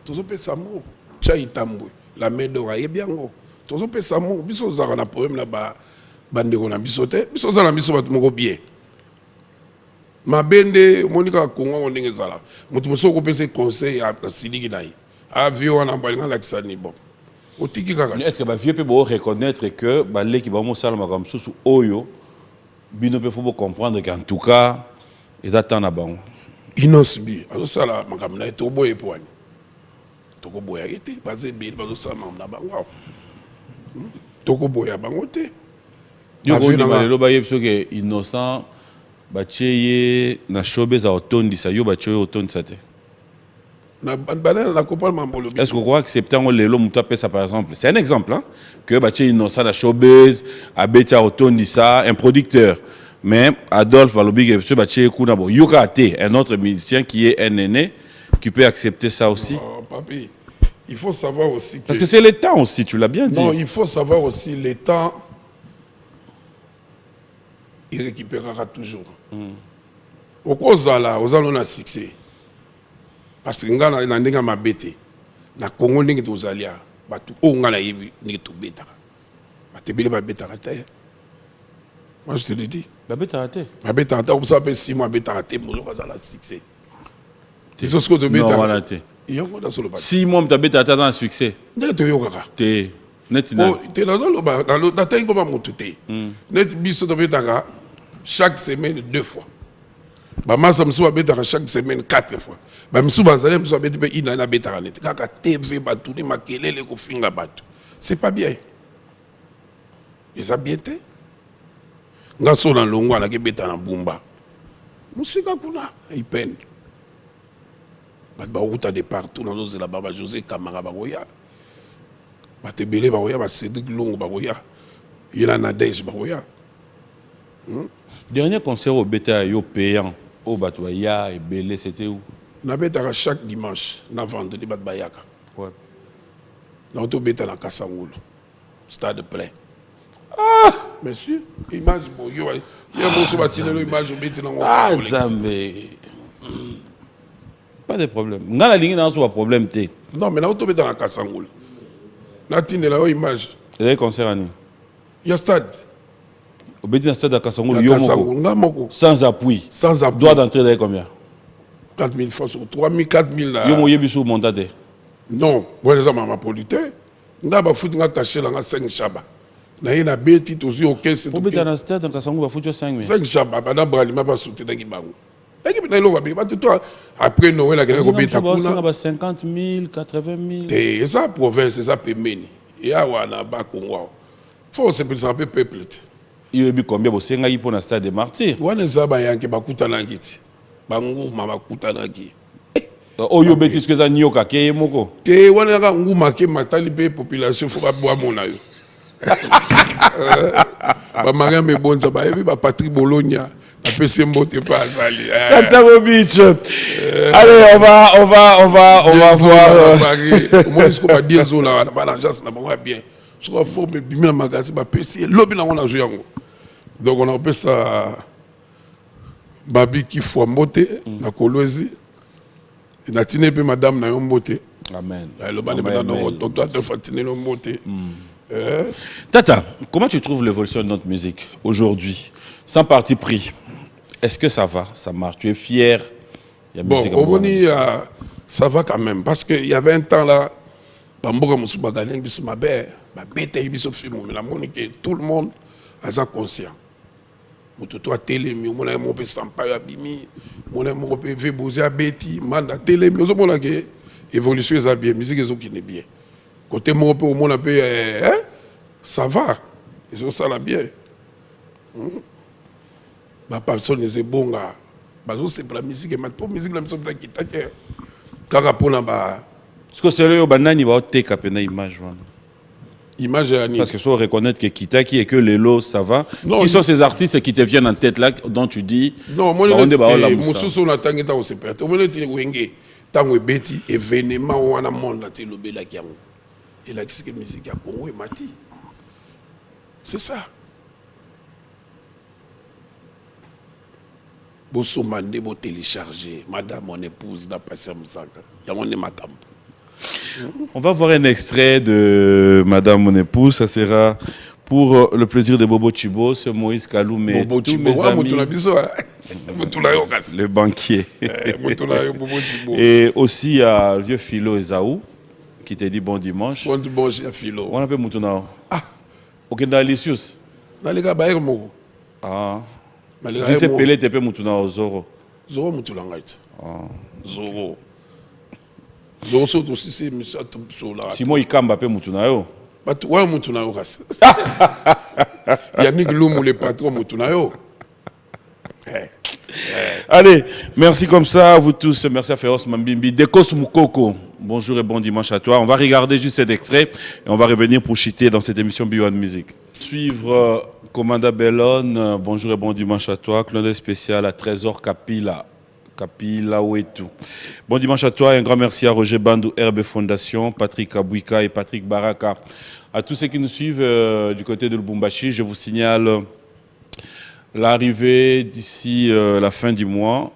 Tout le monde peut s'amour. Tchaï tambou. La main d'oreille bien gros. Tout le monde peut s'amour. Biso zara na problème là-bas. Bandeko na bisote. Biso zara na biso bat moko bien. Ma bende Monica Kongo on ndenge zala. Mutu muso ko penser conseil à Sidiki naï. Avion na balinga la kisani bon. Otiki kaka. Est-ce que ba vieux peut reconnaître que ba leki ba mo sala makam susu oyo bino pe faut comprendre qu'en tout cas ils attendent na bango. Inosbi. Azo sala makam na to boye poani. Toko boya été basé bien bazo sala na bango. Toko boya bango te. Yo ko na lelo ba yebso que innocent ba cheye na shobe za otondi sa yo ba choye otondi sa te. Est-ce que vous croyez que c'est peut-être le lot ça par exemple? C'est un exemple, hein? Que Baché Innocent la showbiz, Abetia Otondissa, un producteur. Mais Adolphe Balobi, Baché Kounabo, Yuka Ate, un autre musicien qui est un aîné, qui peut accepter ça aussi. Oh, papi, il faut savoir aussi que... Parce que c'est le temps aussi, tu l'as bien dit. Non, il faut savoir aussi le temps, il récupérera toujours. Au cause là, aux allons à succès. Parce que nga na ndenga mabete na Congo ndenge tozalia batu o nga na yebi ndenge to betaka batebele ba betaka te. Moi je te le dis ba betaka te comme ça peut 6 mois betaka te mo za la succès c'est ce que to betaka non voilà te yongo da solo ba 6 mois mta betaka dans succès ndenge to yokaka te netina oh te na lo ba na lo datengo ba moto te net biso to betaka chaque semaine 2 fois. Bamasa msou abetaka chaque semaine 4 fois. Ba msou bazale msou abeti pe ina na betaka net. Kaka TV batuni makelele ko finga batu. C'est pas bien. Et ça bien te. Nga so na longwa na ke beta na bumba. Musika kuna ipen. Bat ba route de partout na zo la baba José Kamara ba roya. Ba tebele ba roya ba Cédric Longo ba roya. Yela na Dej ba roya. Dernier concert au Beta yo payant au Batoya et Belé, c'était où? Na beta chaque dimanche, na vendredi bat bayaka. Ouais. Na auto beta na Kasangulu. Stade plein. Ah, monsieur, image bon yo. Yo bon so batine image au beta na. Ah, Zambé. Pas de problème. Ngala lingi na so pas problème té. Non, mais na auto beta na Kasangulu. Na tine la image. Les concerts ani. Ya stade. Au Bétin stade à Kassangolo, sans appui. Sans appui. Droit d'entrée d'ailleurs combien? 4 000 fois sur 3 000, 4 000 là. Yo moye biso montate. Non, moi les hommes ma polité. Nga ba foot nga caché là nga 5 chaba. Na yena beti to zu OK c'est. Au Bétin stade à Kassangolo ba foot 5 000. 5 chaba ba na bralima ba sauter dans gibango. Équipe na lo ba toi après Noël la ko beta kuna. Ba 50 000, 80 000. Et ça province ça pemeni. Ya wana ba Congo. Faut se penser un peu peuple. Il y a combien de senga pour le stade des martyrs. Wana zaba yanke bakutana ngiti. Bangu mama kutana ki. Oyo betis que za nyoka ke moko. Te wana ka nguma ke matali pe population faut ba boa mona yo. Ba maria me bonza ba yebi ba Patrick Bologna, ba PC Mbote pa azali. Katabo Beach. Allez, on va voir moi ce qu'on va dire zo la ba l'agence na ba bien. Je crois faut me bimina magasin ba PC lobi na on a joué yango. Donc on appelle ça Babi qui faut monter na Kolwezi. Et na tine pe madame na yombote. Amen. Le bande maintenant toi de fatiner le monter. Tata, comment tu trouves l'évolution de notre musique aujourd'hui? Sans parti pris. Est-ce que ça va? Ça marche? Tu es fier? Bon, au Boni, ça va quand même. Parce qu'il y avait un temps là, Bamboga Moussouba Galing, Bissou Mabé, Babete, Bissou Fimou, mais la monique, tout le monde est conscient. Moutoutoua Télémi, mon amour peut s'emparer à Bimi, mon amour peut vébouser à Betty, Manda Télémi, nous avons la évolution est bien, musique est qui n'est bien. Côté mon peu, mon peu, ça va, ils ont ça là bien. Ma personne est bon, c'est pour la musique, et pour la musique, la musique qui est car pour la bas. Est-ce que c'est le banani va te caper une image? Image parce que faut reconnaître que Kitaki et que Lelo ça va. Non, qui sont ces artistes qui te viennent en tête là dont tu dis non moi je suis sur la tangue ta se perdre moi je wenge tango beti événement wana monde la te lobela ki yango et la qui musique ya Congo et mati c'est ça bo somande bo télécharger madame mon épouse da passer musaka ya mon makambo. On va voir un extrait de Madame mon épouse, ça sera pour le plaisir de Bobo Chibo, ce Moïse Kaloumé, tous mes amis, le banquier. Et aussi à vieux Philo Ezaou, qui te dit bon dimanche. Bon dimanche à Philo. On appelle Moutounao. Ah. Ok, dans Alicius. Dans les gars, ah. Je sais Pelé te pe Moutounao Zoro. Zoro Moutounao. Zoro. Zoso aussi c'est monsieur Sola. Simon Ikamba pe Moutunayo. But ouais Moutunayo ras. Yannick Loumou le patron Moutunayo. Allez, merci comme ça à vous tous. Merci à Féroce Mambimbi. Dekos Moukoko, bonjour et bon dimanche à toi. On va regarder juste cet extrait et on va revenir pour chiter dans cette émission Bio Music. Suivre Commanda Bellone, bonjour et bon dimanche à toi. Clin d'œil spécial à Trésor Kapila. Kapila Ouetou. Bon dimanche à toi et un grand merci à Roger Bandou, RB Fondation, Patrick Abouika et Patrick Baraka. À tous ceux qui nous suivent du côté de Lubumbashi, je vous signale l'arrivée d'ici la fin du mois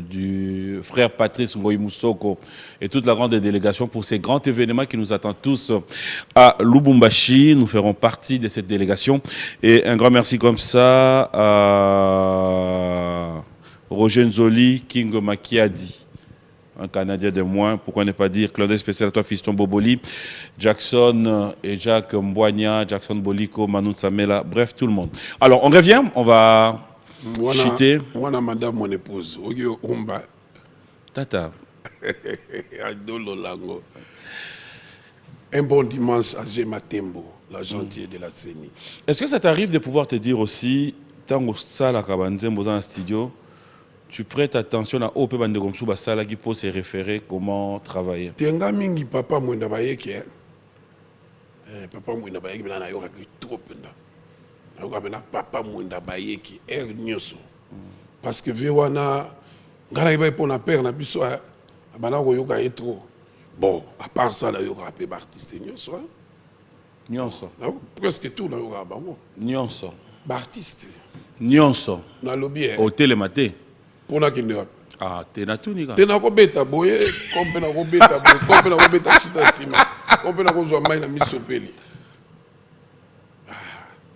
du frère Patrice Ngoyi Moussoko et toute la grande délégation pour ces grands événements qui nous attendent tous à Lubumbashi. Nous ferons partie de cette délégation. Et un grand merci comme ça à Roger Nzoli, King Makiadi, un Canadien de moins, pourquoi ne pas dire, clin d'œil spécial à toi, Fiston Boboli, Jackson et Jacques Mbouania, Jackson Boliko, Manu Samela, bref, tout le monde. Alors, on revient, on va chiter. Moi, madame, mon épouse, Ogio Umba. Tata. Adolo Lango. Un bon dimanche à Gematembo, la gentille de la CENI. Est-ce que ça t'arrive de pouvoir te dire aussi, tant que ça, la Kabanzembo dans le studio, tu prêtes attention à Ope Bandegomsou Basala qui peut se référer comment travailler. Tenga mingi papa mwenda bayeki papa mwenda bayeki bina na yoka trop penda. Na yoka bina papa mwenda bayeki nyoso. Parce que vewana ngala iba pour na père na biso bana ko yoka trop. Bon, à part ça la yoka pe artiste nyoso. Nyonso. Presque tout na yoka bango. Nyonso. Artiste. Nyonso. Na lobby. Au télématé. Pour na kinde. Ah, tena tunika. Tena ko beta boye, kompe na ko beta boye, kompe na ko beta chita sima, kompe na ko zo mai na misopeli.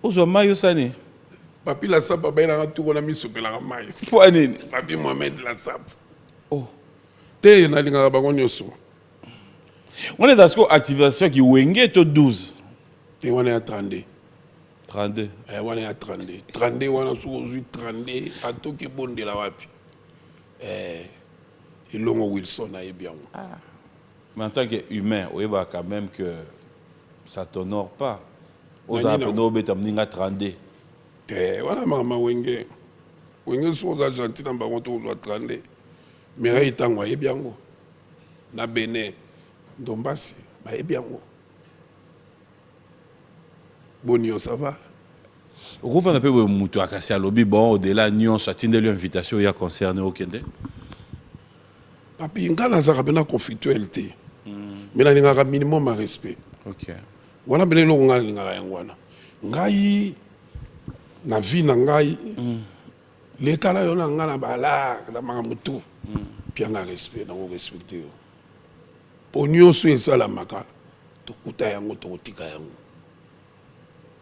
Ozo mai osani. Papi la sapa ba na tu ko na misopela ka mai. Pour nini? Papi Mohamed la sapa. Oh. Te na linga ba nyoso. On est dans ce activation qui wenge to 12. Te wana ya 32. 32. Wana ya 32. 32 wana so 32 atoki bonde la wapi. Ilongo Wilson a bien. Mais en tant qu'humain, on voit quand même que ça ne t'honore pas. Aux Apénos, tu as 32. Voilà, maman Wenge. Wenge sont argentins dans le baron 32. Mais il t'en voyait bien. Na Bénin, Dombassi, il bien. Bonio, ça va? Au gouvernement un peu Moutou Akassi à lobby, bon, au-delà, Nyon, ça tient de l'invitation, il y a concerné au Kende. Papi, il y a une conflictualité. Mais il y a un minimum de respect. Ok. Voilà, il y a un na vie na ngai les kala yo na ngana bala na mangamutu puis na respect na respecter pour nyonso esala maka to kuta yango to tika yango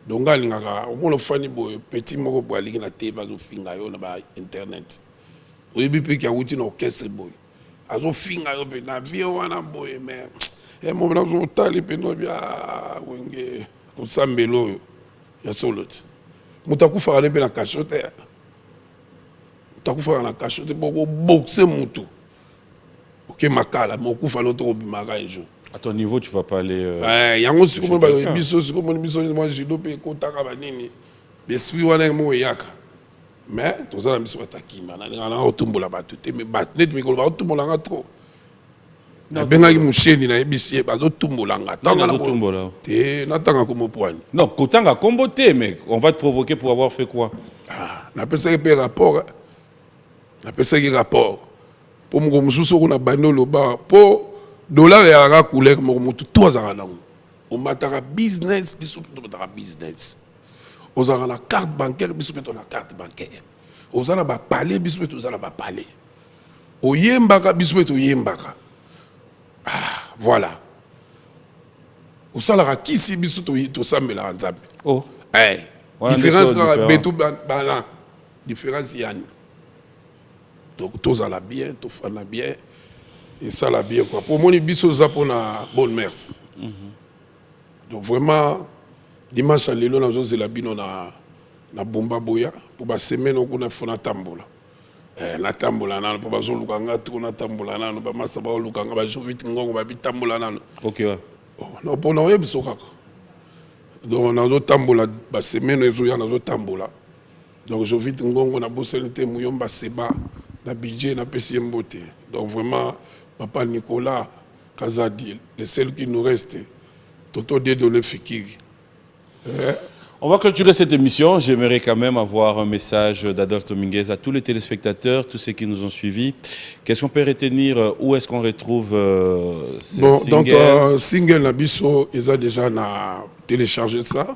donc alingaka omona fani boy petit moko bo alingi na te bazo finga yo na ba internet oyebi pe ki awuti na orchestre boy azo finga yo pe na vie wana boy mais et mo na zo tali pe no bia wenge ko sambelo yo ya solot mutakufa na pe na cachotte mutakufa na cachotte boko boxer mutu ok makala mokufa no to bimaka un jour. À ton niveau, tu vas pas aller. Yango sikomo ba biso sikomo biso moi judo pe ko taka ba nini. Beswi wana mo yaka. Mais tozala biso batakima na ngana otumbola batu te mais bat net mikolo ba otumbola nga trop. Na benga ki musheni na ebisi ba otumbola nga tanga na otumbola. Te na tanga ko mo poani. Non, kotanga kombo te mais on va te provoquer pour avoir fait quoi? Ah, na pesa ke rapport. Na pesa ke rapport. Pour mo mususu ko na bandolo ba po dollar ya ka couleur mo mutu to za na ngo. O mataka business biso to mataka business. Ozala na carte bancaire biso pe to na carte bancaire. Ozala ba palais biso pe to ozala ba palais. Oyembaka biso pe to yembaka. Ah, voilà. Ozala kisi biso to sambela nzambe. Oh. Différence ka betu bana. Différence yani. Donc tous à la bien, tous font la bien et ça la bien quoi. Pour moi les biso za pour na bonne mers. Donc vraiment dimanche à l'élo na zo la bino na bomba boya pour ba semaine on a fona tambola. Na tambola na pour ba zo lukanga to na tambola na ba masa ba lukanga ba jo vite ngongo ba bitambola na. OK ouais. Oh non pour na yebiso kaka. Donc na zo tambola ba semaine zo ya na zo tambola. Donc Jovite Ngongo na bossalité Mouyomba Seba na budget na PC Mbote. Donc vraiment papa Nicolas Kazadi, le seul qui nous reste. Tonton Dédolé Fikiri. On va clôturer cette émission. J'aimerais quand même avoir un message d'Adolphe Dominguez à tous les téléspectateurs, tous ceux qui nous ont suivis. Qu'est-ce qu'on peut retenir? Où est-ce qu'on retrouve ces singles? Donc, single Nabiso, ils ont déjà téléchargé ça.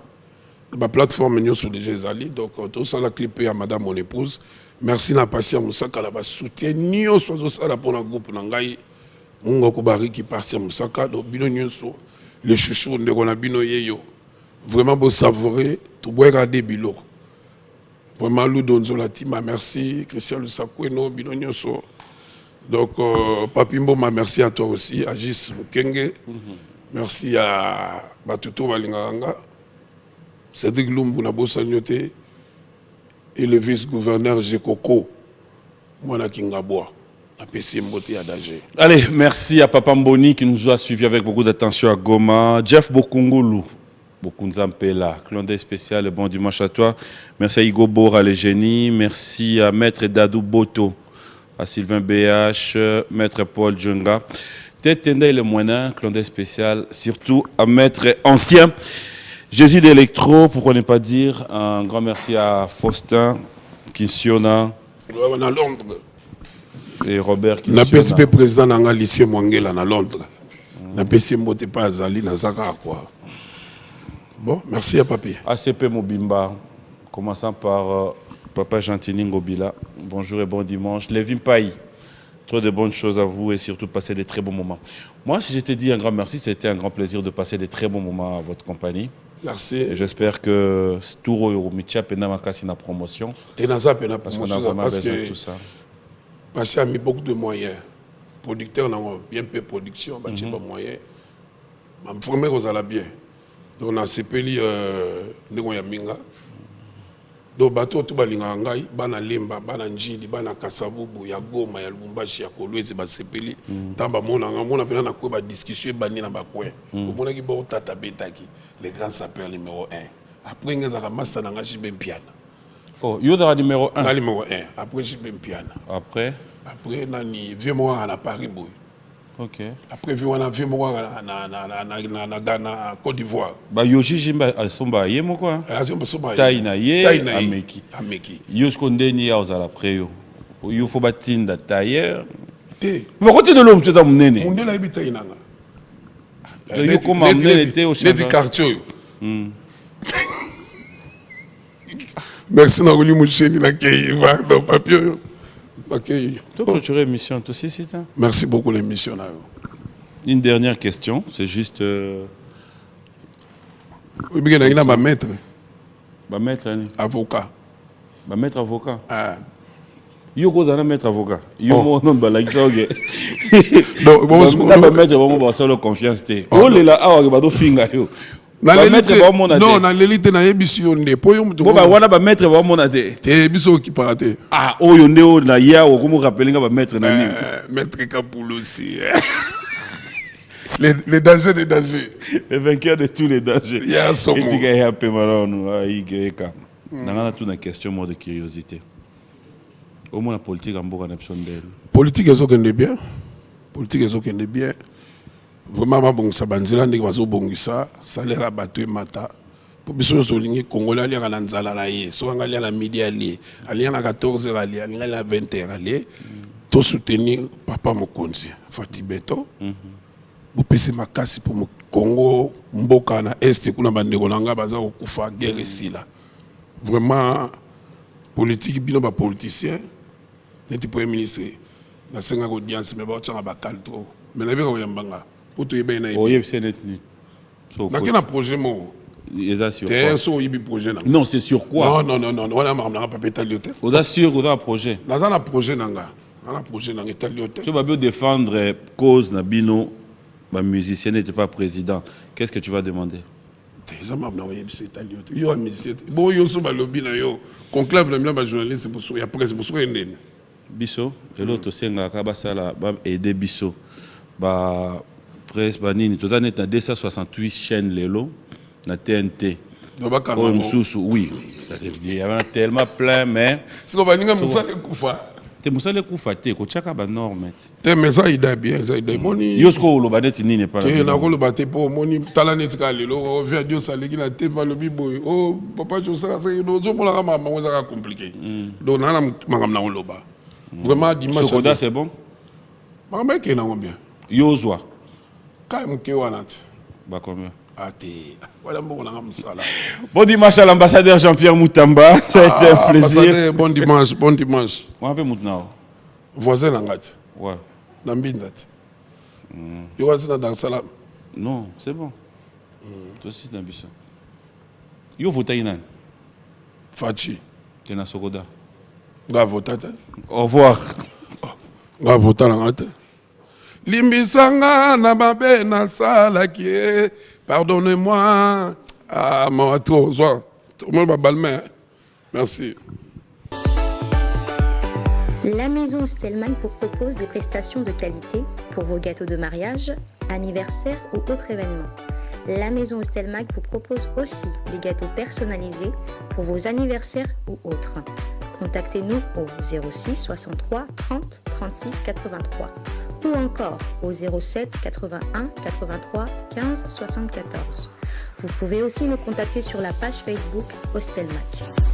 Ma plateforme nous sont déjà allés. Donc, tout ça, la clipé à madame, mon épouse. Merci na patient Moussaka, la soutien. Nous sommes ça pour le groupe Nangaï. Mungo Kubari qui partit à Moussaka. Donc, bino nyonso, les chouchous, on a bino yeyo. Vraiment, pour savourer, tout boire regarder bilo. Vraiment, Lou Donzolatima, merci. Christian Lusakweno, bino nyonso. Donc, Papimbo, merci à toi aussi, à Gis Mukenge. Merci à Batuto Balinganga, Cédric Lumbu Nabosa Nyote et le vice-gouverneur Jekoko, Mwana Kingaboa, à PC Mbote Adagé. Allez, merci à Papa Mboni qui nous a suivis avec beaucoup d'attention à Goma. Jeff Bokungulu, Bokunzampela, Clondé spécial, bon dimanche à toi. Merci à Igo Bora, les génies. Merci à Maître Dadou Boto, à Sylvain BH, Maître Paul Djunga. Tétende le moyen, Clondé spécial, surtout à Maître Ancien. Jésus d'Electro, pourquoi ne pas dire un grand merci à Faustin, Kinsiona On à Londres. et Robert Na Kinsiona. PSP président dans lycée Mwangela à Londres. Na PSP Mbote pas Azali, na Zaka quoi. Bon, merci à Papi. ACP Mobimba, commençant par Papa Gentini Ngobila. Bonjour et bon dimanche. Lévin Paï, trop de bonnes choses à vous et surtout passer des très bons moments. Moi, si je te dis un grand merci, c'était un grand plaisir de passer des très bons moments à votre compagnie. Merci. Et j'espère que Touro Yorumicha Pena Makasi na promotion. Tenaza Pena Parce qu'on a vraiment besoin de tout ça. Parce qu'il a mis beaucoup de moyens. Producteurs n'ont bien peu de production, bah, pas moyens. Mais premier aux ala bien. Donc on a CPLI Nego Yaminga. Donc bateau tout balinga ngai, bana lemba, bana njili, bana kasavubu, ya Goma, ya Lubumbashi, ya Kolwezi, ba CPLI. Tamba mona pena na quoi ba discussion bani na ba coin. Mona ki bo tata betaki, les grands sapeurs numéro 1. Après ngeza ka master na ngashi ben piano. Oh, Yoda numéro 1. Numéro 1. Après je ben piano. Après, nani vieux moi à Paris boy. ok. Après vieux moi na Ghana, Côte d'Ivoire. Bah Yoshi Jimba Asomba Yemo quoi. Taïna Ye Ameki. Ameki. Yosko Ndeni ya ozala preyo. Yo faut batinda tailleur. Te. Mais quand tu de l'homme tu es mnene. Mon la habite inanga. Yo comme mnene était au champ. Quartier. Merci na Oli Moucheni na Kei va dans papier. OK. Tu clôturer l'émission toi aussi c'est. Merci beaucoup l'émission là. Une dernière question, c'est juste Oui, bien il a ma maître maître avocat. Maître avocat. Ah. Yo go dans maître avocat. Yo mo non ba like ça OK. Donc bon maître bon ba solo confiance té. Oh là ah ba do finga yo. Non, na l'élite na yebisi yonde po yo mutu. Bon ba wana ba maître ba mona té. Té biso ki paraté. Ah oh yonde o na ya o comme rappeler nga ba maître na ni. Maître Kapoul aussi. Les dangers des dangers. Le vainqueur de tous les dangers. Il y a son mot. Et tu gagnes un peu malon aïgeka. Nanga tout une question mode de curiosité. Au moins la politique en boka n'option d'elle. Politique est ok bien. Politique est ok bien. Vraiment ma bon sabanzela ndiki bazo bongisa salaire abatwe mata. Pour biso solingi Congolais ali kana nzala na ye. So ngali na midi ali. Ali na 14h ali, ali na 20h ali. To soutenir papa Mokonzi Fati Beto. Bopesi makasi pour Congo mboka na est kuna bandeko nanga baza kokufa guerre sila. Vraiment politique bino ba politicien neti premier ministre na senga audience mais ba tshanga ba kaltro mais na beka yambanga pour to yeba na oh yeb c'est net ni na kena projet mo eza sur quoi so yibi projet na non c'est sur quoi non wana ma pas pétaliote oza sûr oza projet na projet nanga na projet nanga pétaliote tu vas bien défendre cause na bino ba musicien n'était pas président qu'est-ce que tu vas demander? Ils ont même c'est italien. Yo musicien. Bon yo so ba lobby na yo. Conclave na ba journaliste pour so ya presse pour so ndene. Biso et l'autre senga ka basala ba aider biso. Ba presse ba nini toza net na 268 chaînes lelo na TNT. Oh, oui. Il y en a tellement plein, mais... C'est comme ça Moussa le Koufa. C'est Moussa le Koufa, c'est que tu as une norme. Mais ça, il est bien, ça, il est bon. Yosko, le banet, il n'est pas là. Tu es le baté pour mon talanet calilo, viens Dieu ça qui la tête va le biboy. Oh, papa, je sais c'est no zo pour la maman, ça compliqué. Donc na magam na loba. Vraiment dimanche. Sokoda c'est bon. Maman qui na combien? Yozwa. Quand même qui wanat. Bah combien? Bon dimanche à l'ambassadeur Jean-Pierre Moutamba. Ça a été un plaisir. Bon dimanche, bon dimanche. On peut Moutnao. Voisin Nangat. Ouais. Nambindat. Tu vois ça dans Salam. Non, c'est bon. Toi aussi, c'est un bison. Yo voté Inan. Fachi. Tu es Sokoda. Ga voté. Au revoir. Ga voté Nangat. Limbisanga na mabe na sala qui pardonnez-moi. Ah, mon trop, tout le monde va balmer. Merci. La maison Stelman vous propose des prestations de qualité pour vos gâteaux de mariage, anniversaire ou autres événements. La maison Stelman vous propose aussi des gâteaux personnalisés pour vos anniversaires ou autres. Contactez-nous au 06 63 30 36 83 ou encore au 07 81 83 15 74. Vous pouvez aussi nous contacter sur la page Facebook Hostelmac.